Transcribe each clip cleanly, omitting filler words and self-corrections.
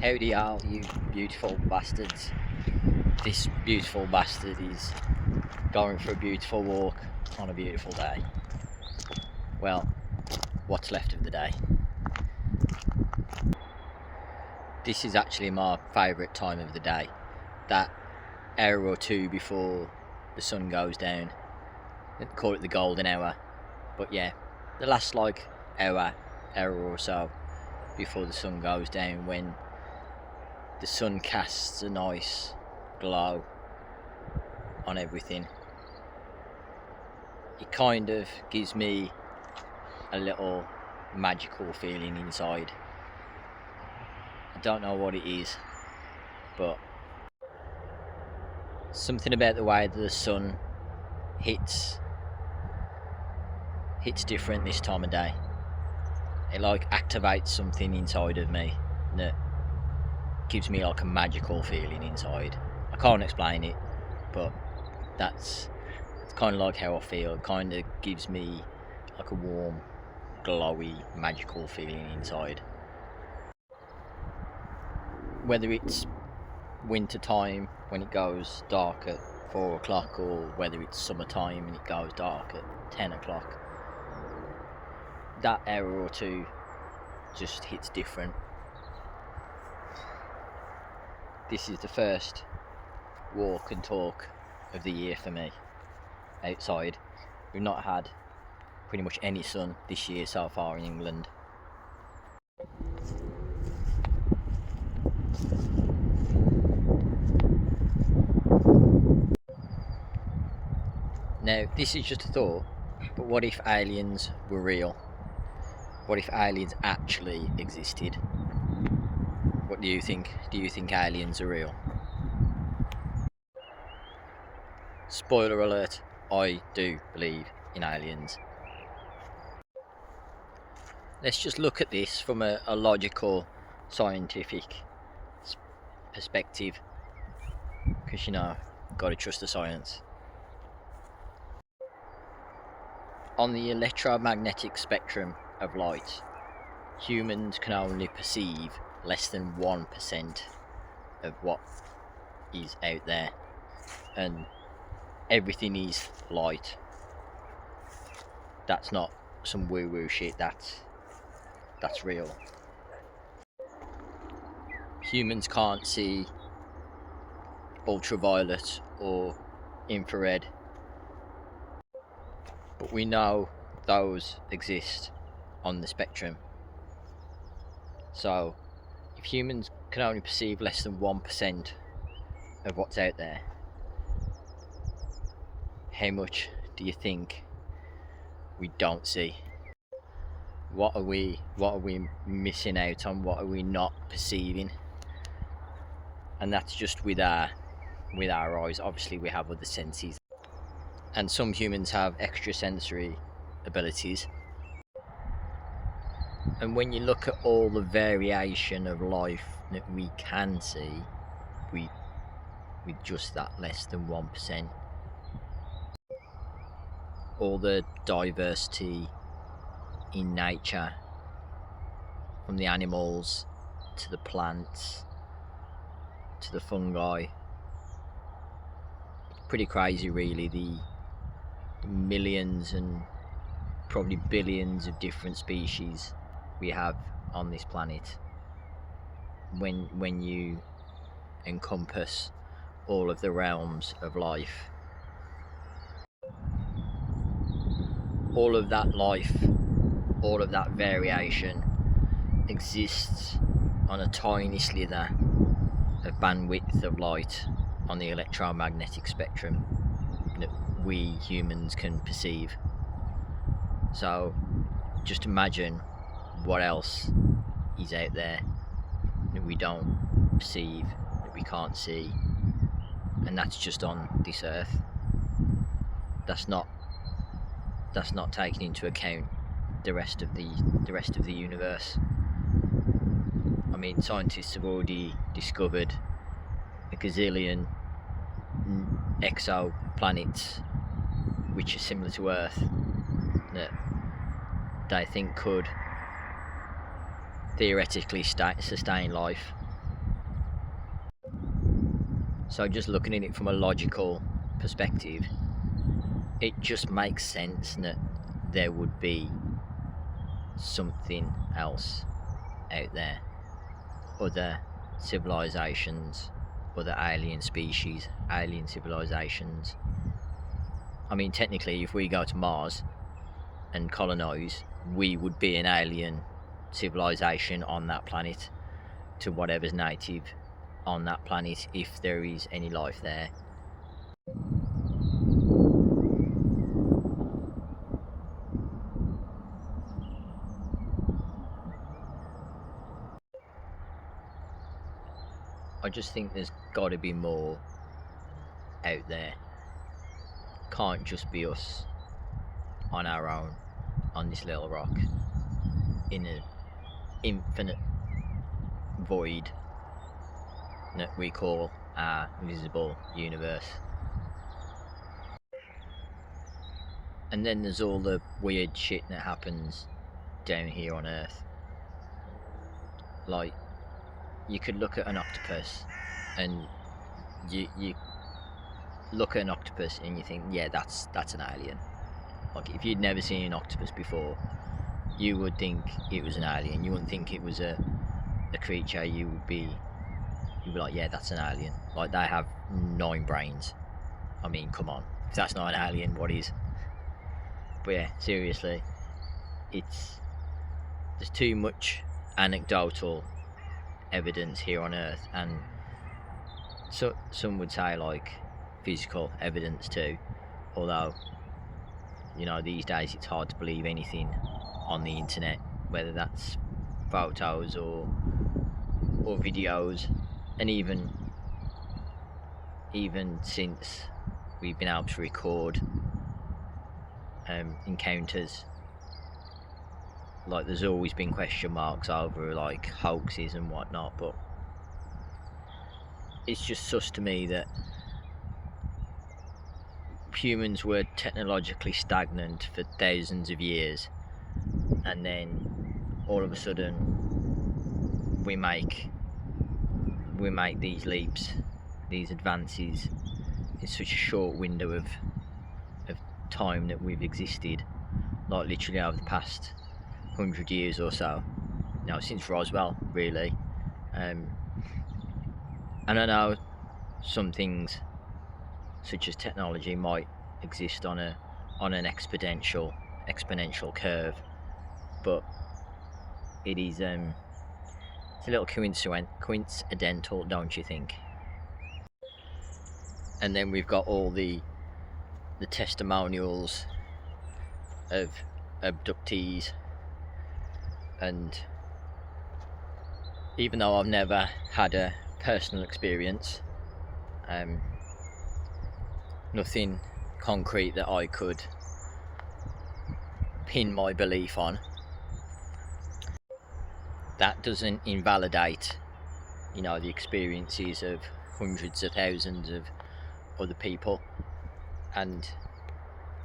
Howdy all, you beautiful bastards. This beautiful bastard is going for a beautiful walk on a beautiful day. Well, what's left of the day. This is actually my favourite time of the day. That hour or two before the sun goes down. They call it the golden hour. But yeah, the last like hour or so before the sun goes down, when the sun casts a nice glow on everything. It kind of gives me a little magical feeling inside. I don't know what it is, but something about the way that the sun hits different this time of day. It like activates something inside of me that gives me like a magical feeling inside. I can't explain it, but it's kind of like how I feel. It kind of gives me like a warm, glowy, magical feeling inside. Whether it's winter time when it goes dark at 4 o'clock, or whether it's summertime and it goes dark at 10 o'clock, that hour or two just hits different. This is the first walk and talk of the year for me outside. We've not had pretty much any sun this year so far in England. Now, this is just a thought, but what if aliens were real? What if aliens actually existed? What do you think? Do you think aliens are real? Spoiler alert, I do believe in aliens. Let's just look at this from a logical, scientific perspective, because you know, gotta trust the science. On the electromagnetic spectrum of light, humans can only perceive less than 1% of what is out there, and everything is light. That's not some woo-woo shit, that's real. Humans can't see ultraviolet or infrared, but we know those exist on the spectrum. So if humans can only perceive less than 1% of what's out there, how much do you think we don't see? What are we missing out on? What are we not perceiving? And that's just with our eyes. Obviously we have other senses, and some humans have extrasensory abilities. And when you look at all the variation of life that we can see with just that less than 1%, all the diversity in nature, from the animals to the plants to the fungi, pretty crazy really, the millions and probably billions of different species we have on this planet. When you encompass all of the realms of life, all of that life, all of that variation exists on a tiny slither of bandwidth of light on the electromagnetic spectrum that we humans can perceive. So just imagine what else is out there that we don't perceive, that we can't see, and that's just on this earth. That's not taking into account the rest of the universe. I mean, scientists have already discovered a gazillion exoplanets which are similar to Earth that they think could theoretically sustain life So just looking at it from a logical perspective, it just makes sense that there would be something else out there, other civilizations, other alien species, alien civilizations. I mean, technically, if we go to Mars and colonize, we would be an alien civilization on that planet to whatever's native on that planet, if there is any life there. I just think there's got to be more out there. Can't just be us on our own on this little rock in an infinite void that we call our visible universe. And then there's all the weird shit that happens down here on Earth. Like, you could look at an octopus and you look at an octopus and you think, yeah, that's an alien. Like, if you'd never seen an octopus before, you would think it was an alien. You wouldn't think it was a creature. You'd be like, yeah, that's an alien. Like, they have 9 brains. I mean, come on, if that's not an alien, what is? But yeah, seriously, there's too much anecdotal evidence here on Earth, and so some would say like physical evidence too, although, you know, these days it's hard to believe anything on the internet, whether that's photos or videos. And even since we've been able to record encounters, like, there's always been question marks over like hoaxes and whatnot. But it's just sus to me that humans were technologically stagnant for thousands of years, and then all of a sudden we make these leaps, these advances in such a short window of time that we've existed, like literally over the past 100 years or so. Now, since Roswell, really. And I know some things, such as technology, might exist on an exponential curve, but it is it's a little coincidental, don't you think? And then we've got all the testimonials of abductees, and even though I've never had a personal experience, nothing concrete that I could pin my belief on, that doesn't invalidate, you know, the experiences of hundreds of thousands of other people. And,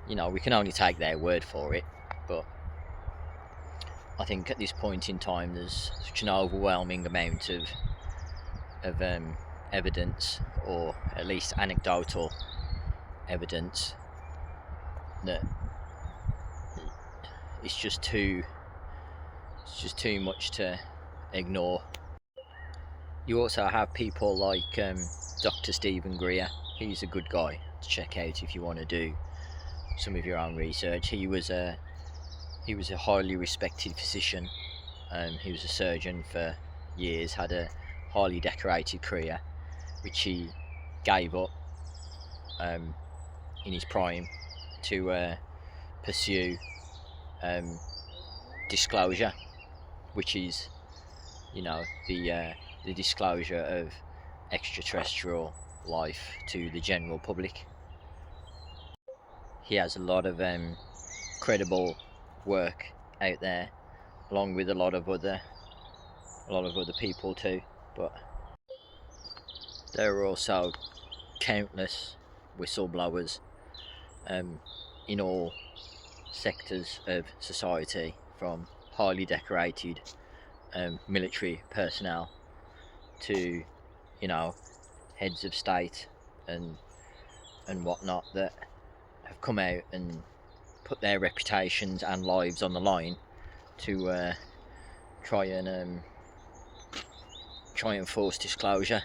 you know, we can only take their word for it, but I think at this point in time there's such an overwhelming amount of evidence, or at least anecdotal evidence, that it's just too much to ignore. You also have people like Dr. Stephen Greer. He's a good guy to check out if you want to do some of your own research. He was a highly respected physician. He was a surgeon for years, had a highly decorated career, which he gave up in his prime to pursue disclosure, which is, you know, the disclosure of extraterrestrial life to the general public. He has a lot of credible work out there, along with a lot of other people too. But there are also countless whistleblowers in all sectors of society, from highly decorated military personnel to, you know, heads of state and whatnot that have come out and put their reputations and lives on the line to try and force disclosure.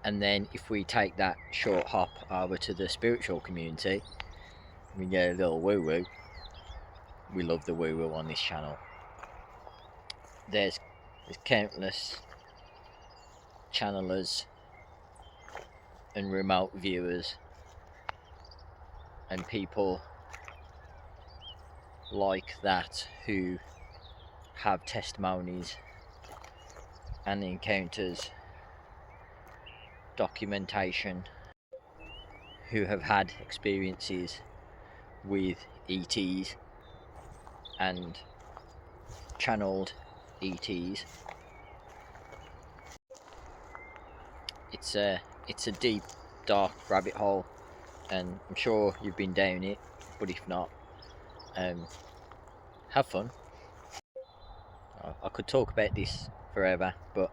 And then if we take that short hop over to the spiritual community, we get a little woo-woo. We love the woo-woo on this channel. There's countless channelers and remote viewers and people like that who have testimonies and encounters, documentation, who have had experiences with ETs and channeled ETs. It's a deep, dark rabbit hole, and I'm sure you've been down it, but if not, have fun. I could talk about this forever, but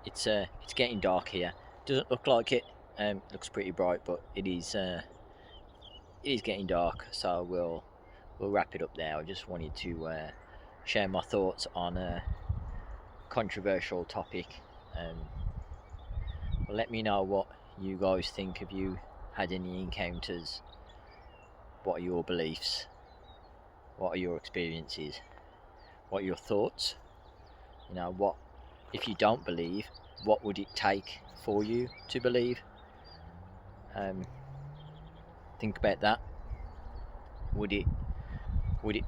it's getting dark here. Doesn't look like it. Looks pretty bright, but it is getting dark. So we'll wrap it up there. I just wanted to share my thoughts on a controversial topic. Let me know what you guys think. Have you had any encounters? What are your beliefs? What are your experiences? What are your thoughts? You know, what if you don't believe, what would it take for you to believe? Think about that. Would it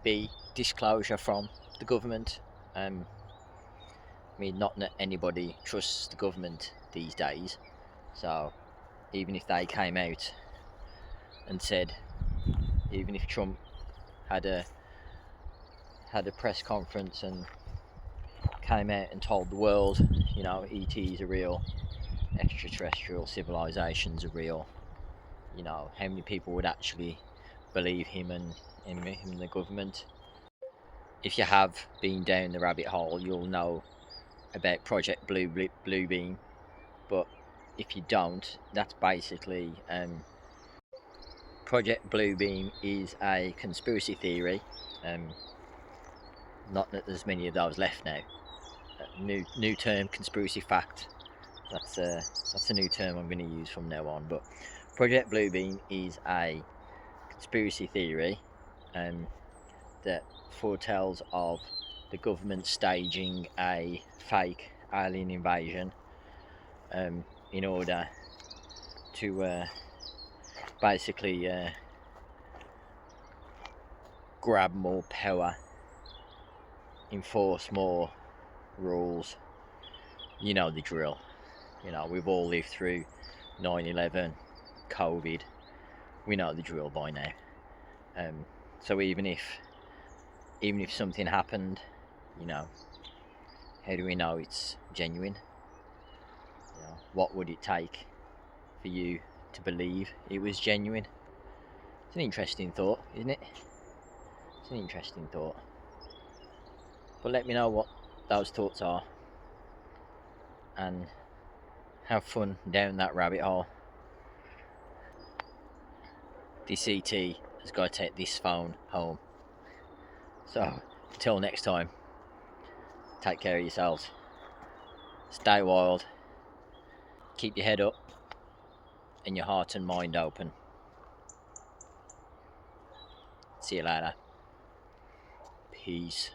be disclosure from the government? I mean, not that anybody trusts the government these days, so even if they came out and said, even if Trump had a press conference and came out and told the world, you know, ETs are real, extraterrestrial civilizations are real, you know, how many people would actually believe him and the government? If you have been down the rabbit hole, you'll know about Project Bluebeam, but if you don't, that's basically Project Bluebeam is a conspiracy theory. Not that there's many of those left now. New term, conspiracy fact. That's a new term I'm going to use from now on. But Project Bluebeam is a conspiracy theory that foretells of the government staging a fake alien invasion in order to basically grab more power, enforce more rules. You know the drill. You know, we've all lived through 9/11, COVID. We know the drill by now. So even if something happened, you know, how do we know it's genuine? You know, what would it take for you to believe it was genuine? It's an interesting thought, isn't it? It's an interesting thought. But let me know what those thoughts are, and have fun down that rabbit hole. This ET has got to take this phone home. So until next time, take care of yourselves, stay wild, keep your head up and your heart and mind open. See you later. Peace.